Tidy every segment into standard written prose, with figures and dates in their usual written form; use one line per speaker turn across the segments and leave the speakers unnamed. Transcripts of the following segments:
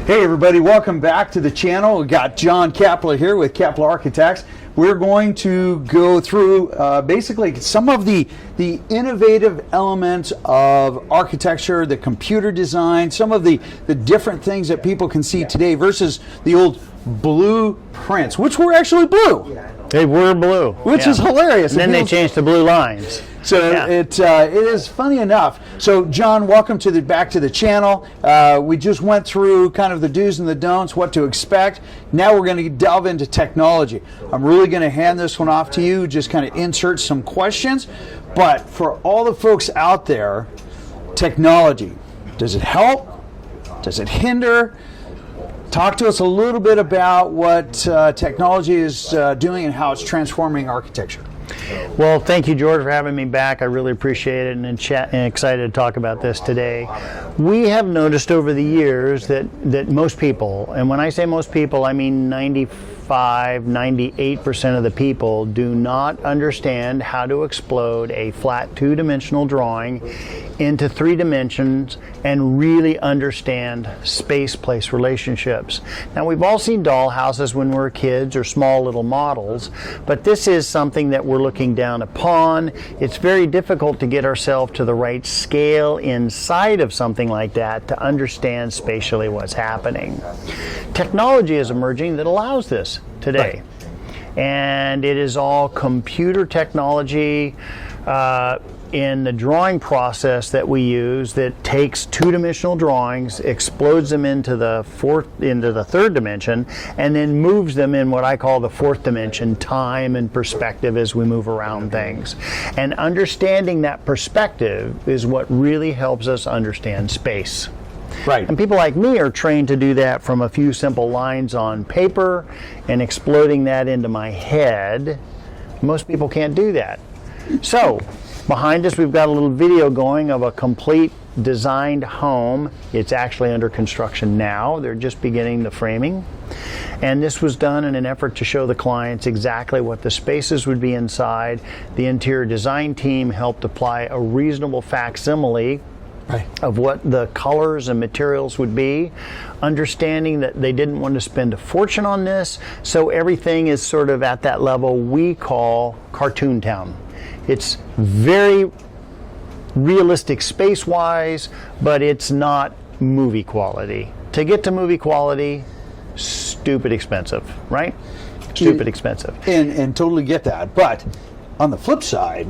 Hey everybody, welcome back to the channel. We got John Kapler here with Kapler Architects. We're going to go through basically some of the innovative elements of architecture, the computer design, some of the different things that people can see today versus the old blueprints, which were actually blue.
They were blue.
Which is hilarious.
And then they changed to blue lines.
So it is funny enough. So John, welcome to back to the channel. We just went through kind of the do's and the don'ts, what to expect. Now we're going to delve into technology. I'm really going to hand this one off to you, just kind of insert some questions. But for all the folks out there, technology, does it help? Does it hinder? Talk to us a little bit about what technology is doing and how it's transforming architecture.
Well, thank you, George, for having me back. I really appreciate it and excited to talk about this today. We have noticed over the years that most people, and when I say most people, I mean 98% of the people do not understand how to explode a flat two-dimensional drawing into 3 dimensions and really understand space-place relationships. Now, we've all seen doll houses when we were kids or small little models, but this is something that we're looking down upon. It's very difficult to get ourselves to the right scale inside of something like that to understand spatially what's happening. Technology is emerging that allows this today. Right. And it is all computer technology in the drawing process that we use that takes two-dimensional drawings, explodes them into the third dimension, and then moves them in what I call the 4th dimension, time and perspective as we move around things. And understanding that perspective is what really helps us understand space.
Right.
And people like me are trained to do that from a few simple lines on paper and exploding that into my head. Most people can't do that. So, behind us we've got a little video going of a complete designed home. It's actually under construction now. They're just beginning the framing. And this was done in an effort to show the clients exactly what the spaces would be inside. The interior design team helped apply a reasonable facsimile of what the colors and materials would be, understanding that they didn't want to spend a fortune on this, so everything is sort of at that level we call Cartoon Town. It's very realistic space-wise, but it's not movie quality. To get to movie quality, stupid expensive, right? Stupid expensive.
And totally get that. But on the flip side,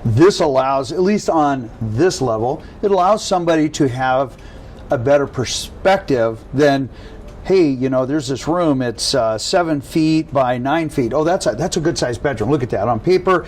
this allows, at least on this level, it allows somebody to have a better perspective than, hey, you know, there's this room, it's 7 feet by 9 feet. Oh, that's a good sized bedroom. Look at that. On paper,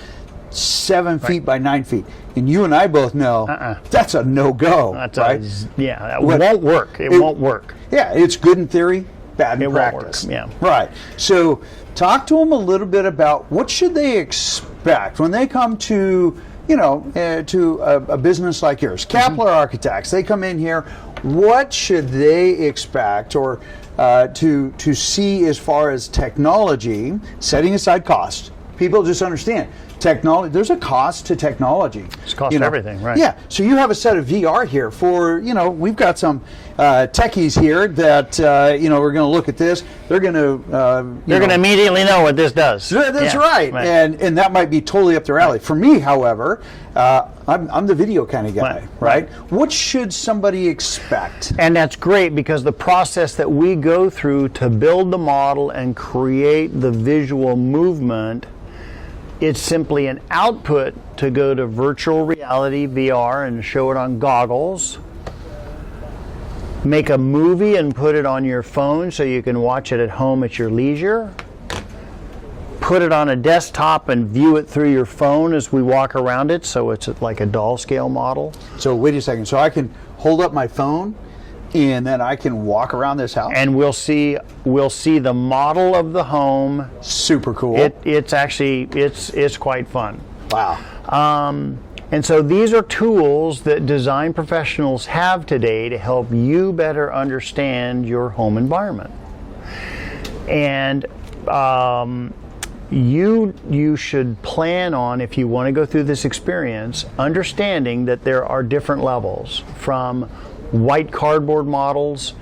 7 feet by 9 feet. And you and I both know that's a no-go, right?
It won't work. It won't work.
Yeah, it's good in theory, bad in practice.
Won't work. Yeah.
Right. So talk to them a little bit about what should they expect when they come to, you know, to a business like yours. Kapler Architects, they come in here. What should they expect or to see as far as technology, setting aside cost? People just understand. Technology, there's a cost to technology.
It's cost everything, right?
Yeah. So you have a set of VR here for, you know, we've got some techies here that, you know, we're going to look at this. They're going to,
they're going to immediately know what this does.
That's right. And that might be totally up their alley. For me, however, I'm the video kind of guy, right? What should somebody expect?
And that's great because the process that we go through to build the model and create the visual movement, it's simply an output to go to virtual reality, VR, and show it on goggles. Make a movie and put it on your phone so you can watch it at home at your leisure. Put it on a desktop and view it through your phone as we walk around it, so it's like a doll scale model.
So wait a second. So I can hold up my phone and then I can walk around this house?
And we'll see the model of the home.
Super cool.
It's actually, it's quite fun.
Wow.
And so these are tools that design professionals have today to help you better understand your home environment. And you should plan on, if you want to go through this experience, understanding that there are different levels, from white cardboard models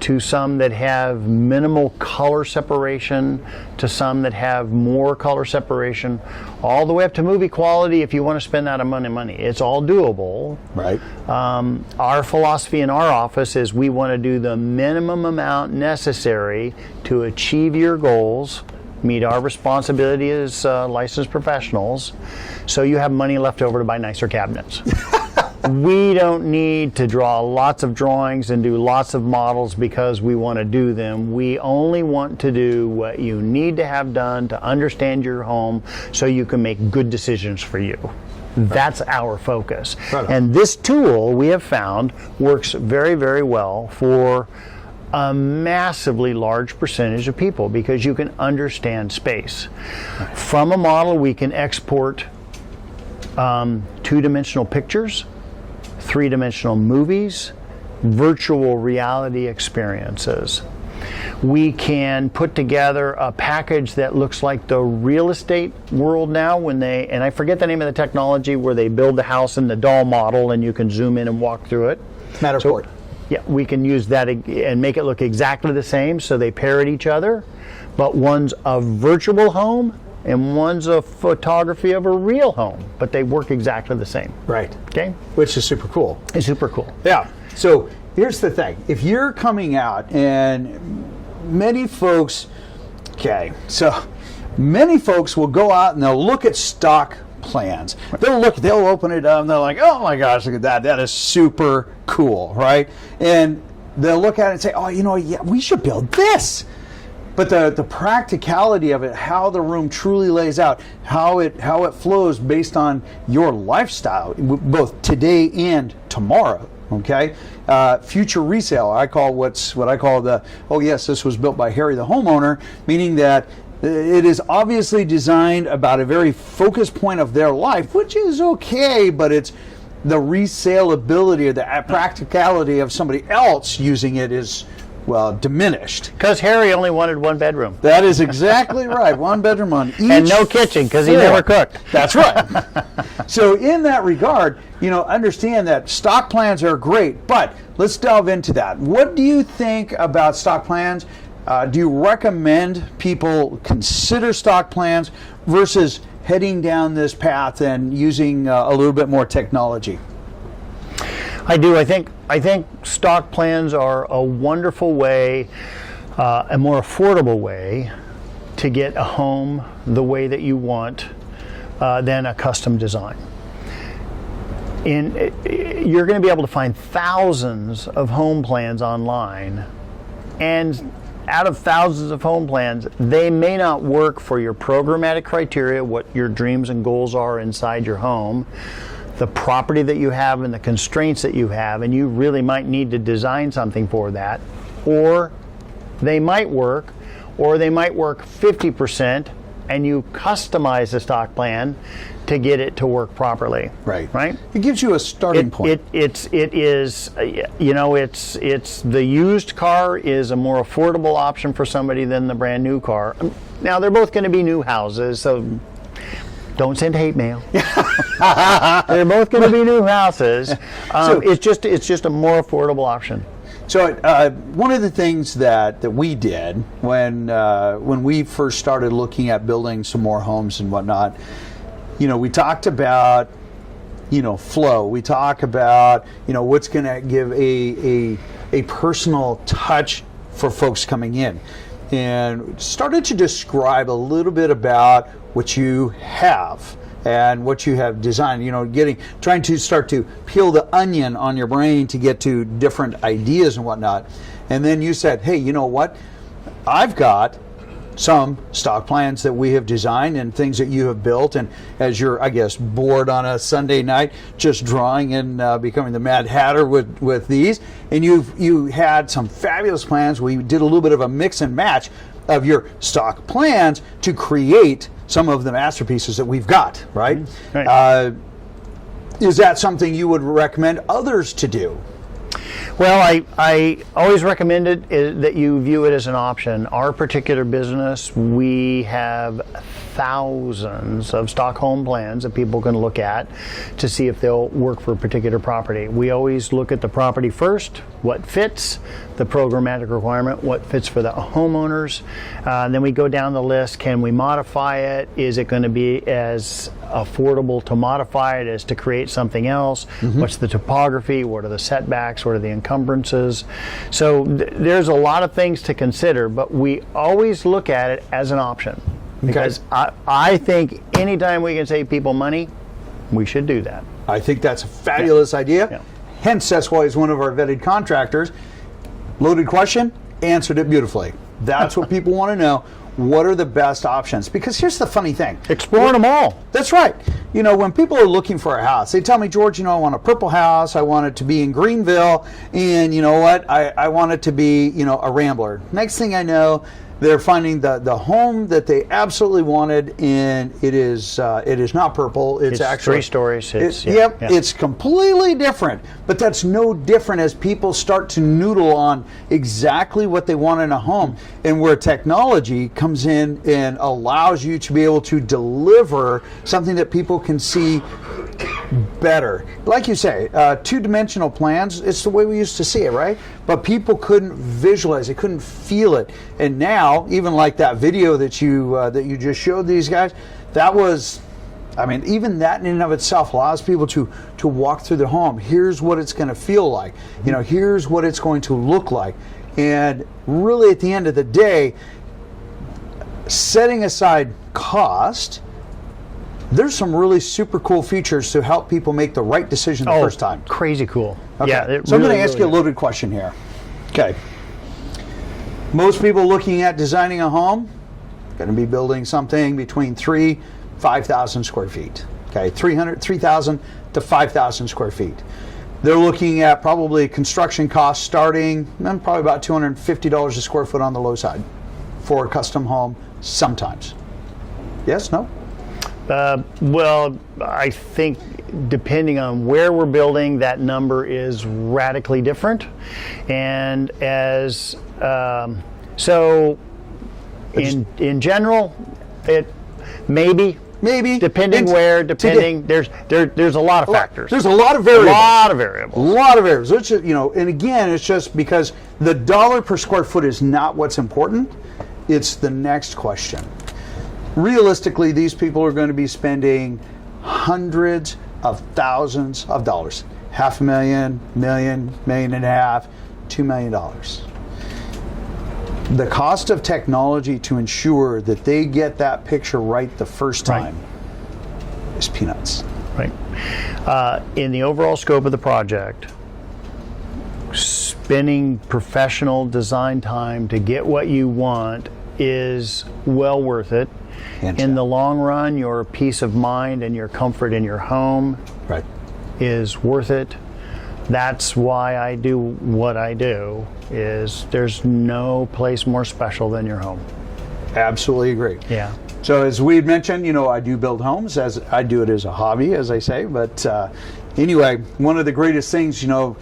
to some that have minimal color separation, to some that have more color separation, all the way up to movie quality if you want to spend that amount of money. It's all doable.
Right.
Our philosophy in our office is we want to do the minimum amount necessary to achieve your goals, meet our responsibility as licensed professionals, so you have money left over to buy nicer cabinets. We don't need to draw lots of drawings and do lots of models because we want to do them. We only want to do what you need to have done to understand your home so you can make good decisions for you. That's our focus.
Right on.
And this tool, we have found, works very, very well for a massively large percentage of people because you can understand space. From a model, we can export two-dimensional pictures, three-dimensional movies, virtual reality experiences. We can put together a package that looks like the real estate world now when they, and I forget the name of the technology, where they build the house in the doll model and you can zoom in and walk through it.
Matterport.
So, yeah, we can use that and make it look exactly the same so they parrot each other, but one's a virtual home and one's a photography of a real home, but they work exactly the same.
Right.
Okay?
Which is super cool.
It's super cool.
Yeah. So here's the thing. If you're coming out, and many folks will go out and they'll look at stock plans. They'll open it up and they're like, oh my gosh, look at that. That is super cool, right? And they'll look at it and say, oh, yeah, we should build this. But the practicality of it, how the room truly lays out, how it flows based on your lifestyle, both today and tomorrow. Okay, future resale. I call what I call the, oh yes, this was built by Harry the homeowner, meaning that it is obviously designed about a very focused point of their life, which is okay, but it's the resaleability or the practicality of somebody else using it is, well, diminished.
Because Harry only wanted one bedroom.
That is exactly right. One bedroom on each.
And no kitchen because he never cooked.
That's right. So in that regard, understand that stock plans are great, but let's delve into that. What do you think about stock plans? Do you recommend people consider stock plans versus heading down this path and using a little bit more technology?
I do. I think stock plans are a wonderful way, a more affordable way to get a home the way that you want than a custom design. You're going to be able to find thousands of home plans online, and out of thousands of home plans, they may not work for your programmatic criteria, what your dreams and goals are inside your home, the property that you have and the constraints that you have, and you really might need to design something for that. Or they might work 50%, and you customize the stock plan to get it to work properly.
Right.
Right?
It gives you a starting point.
It's the used car is a more affordable option for somebody than the brand new car. Now they're both going to be new houses, so don't send hate mail. They're both going to be new houses. It's just a more affordable option.
So one of the things that we did when we first started looking at building some more homes and whatnot, we talked about flow. We talk about what's going to give a personal touch for folks coming in, and started to describe a little bit about what you have and what you have designed, trying to start to peel the onion on your brain to get to different ideas and whatnot. And then you said, hey, you know what? I've got some stock plans that we have designed and things that you have built, and as you're, I guess, bored on a Sunday night just drawing and becoming the Mad Hatter with these, and you had some fabulous plans. We did a little bit of a mix and match of your stock plans to create some of the masterpieces that we've got, right?
Right.
Is that something you would recommend others to do?
Well, I always recommend that you view it as an option. Our particular business, we have thousands of stock home plans that people can look at to see if they'll work for a particular property. We always look at the property first, what fits, the programmatic requirement, what fits for the homeowners. Then we go down the list. Can we modify it? Is it going to be as affordable to modify it as to create something else? What's the topography? What are the setbacks? What are the encumbrances? So there's a lot of things to consider, but we always look at it as an option. Because I think anytime we can save people money, we should do that.
I think that's a fabulous idea.
Yeah.
Hence, that's why he's one of our vetted contractors. Loaded question, answered it beautifully. That's what people want to know. What are the best options? Because here's the funny thing.
Exploring them all.
That's right. You know, when people are looking for a house, they tell me, George, you know, I want a purple house. I want it to be in Greenville. And you know what? I want it to be, you know, a Rambler. Next thing I know, they're finding the home that they absolutely wanted, and it is not purple. It's actually
3 stories.
It's completely different. But that's no different as people start to noodle on exactly what they want in a home, and where technology comes in and allows you to be able to deliver something that people can see better. Like you say, 2-dimensional plans, it's the way we used to see it, right? But people couldn't visualize it, couldn't feel it. And now, even like that video that you just showed these guys, that was, I mean, even that in and of itself allows people to walk through the home. Here's what it's going to feel like. You know, here's what it's going to look like. And really, at the end of the day, setting aside cost, there's some really super cool features to help people make the right decision the first time.
Crazy cool.
Okay.
Yeah.
So I'm going to ask you a loaded question here. Okay. Most people looking at designing a home going to be building something between 5,000 square feet. Okay, 3,000 to 5,000 square feet. They're looking at probably construction costs starting probably about $250 a square foot on the low side for a custom home sometimes. Yes, no?
Well, I think depending on where we're building, that number is radically different. And as so, in general, it maybe depending where, depending there's a lot of factors.
There's a lot of variables.
A
lot of variables. It's just, you know, and again, it's just because the dollar per square foot is not what's important. It's the next question. Realistically, these people are going to be spending hundreds of thousands of dollars. $500,000, $1.5 million, $2 million. The cost of technology to ensure that they get that picture right the first time is peanuts.
Right. In the overall scope of the project, spending professional design time to get what you want is well worth it. In the long run, your peace of mind and your comfort in your home is worth it. That's why I do what I do. Is there's no place more special than your home.
Absolutely agree.
Yeah.
So as we had mentioned, you know, I do build homes, as I do it as a hobby, as I say. But anyway, one of the greatest things, you know,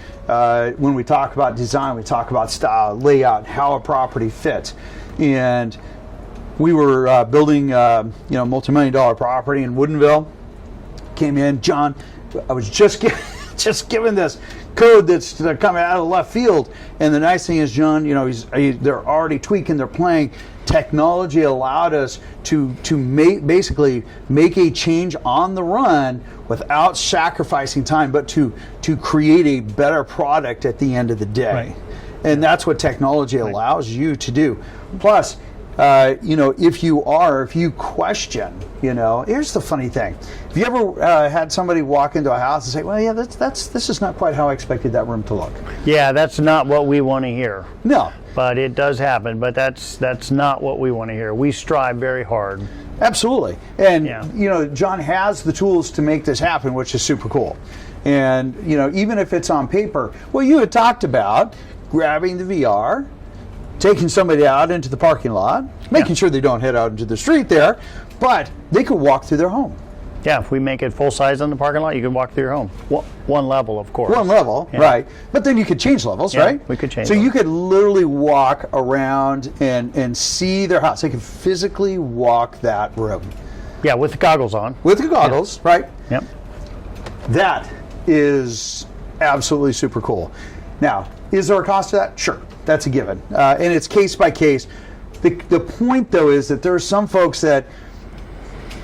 when we talk about design, we talk about style, layout, how a property fits. And we were building, multi-million-dollar property in Woodinville. Came in, John. I was just given this code that's coming out of left field. And the nice thing is, John, you know, they're already tweaking, they're playing. Technology allowed us to basically make a change on the run without sacrificing time, but to create a better product at the end of the day.
Right.
And that's what technology allows you to do. Plus, if you question, you know, here's the funny thing. Have you ever had somebody walk into a house and say, well, yeah, this is not quite how I expected that room to look?
Yeah, that's not what we want to hear.
No.
But it does happen, but that's not what we want to hear. We strive very hard.
Absolutely. And, you know, John has the tools to make this happen, which is super cool. And, you know, even if it's on paper, well, you had talked about grabbing the VR, taking somebody out into the parking lot, making sure they don't head out into the street there, but they could walk through their home.
Yeah, if we make it full size in the parking lot, you can walk through your home. One level, of course.
One level,
Yeah.
right. But then you could change levels,
Yeah,
right?
we could change
So you
levels.
could literally walk around and see their house. They could physically walk that room.
Yeah, with the goggles on.
With the goggles, right?
Yep.
That is absolutely super cool. Now, is there a cost to that? Sure, that's a given. And it's case by case. The point, though, is that there are some folks that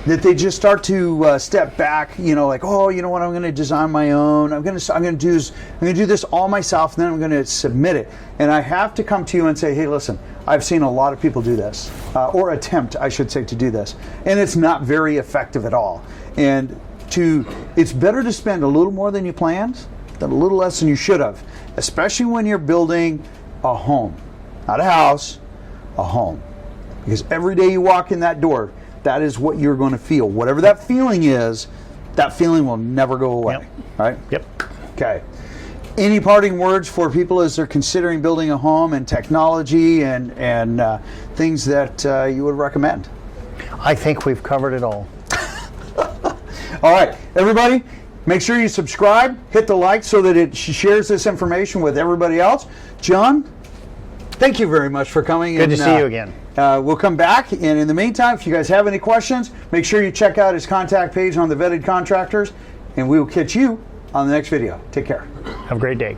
they just start to step back, like, oh, you know what, I'm going to design my own. I'm going to do this all myself, and then I'm going to submit it. And I have to come to you and say, hey, listen, I've seen a lot of people do this, or attempt, I should say, to do this, and it's not very effective at all. And it's better to spend a little more than you planned than a little less than you should have, especially when you're building a home, not a house, a home. Because every day you walk in that door, that is what you're going to feel. Whatever that feeling is, that feeling will never go away.
Yep.
Right?
Yep.
Okay. Any parting words for people as they're considering building a home, and technology and things that you would recommend?
I think we've covered it all.
All right, everybody, make sure you subscribe, hit the like so that it shares this information with everybody else. John, thank you very much for coming.
Good to see you again.
We'll come back, and in the meantime, if you guys have any questions, make sure you check out his contact page on the Vetted Contractors, and we will catch you on the next video. Take care.
Have a great day.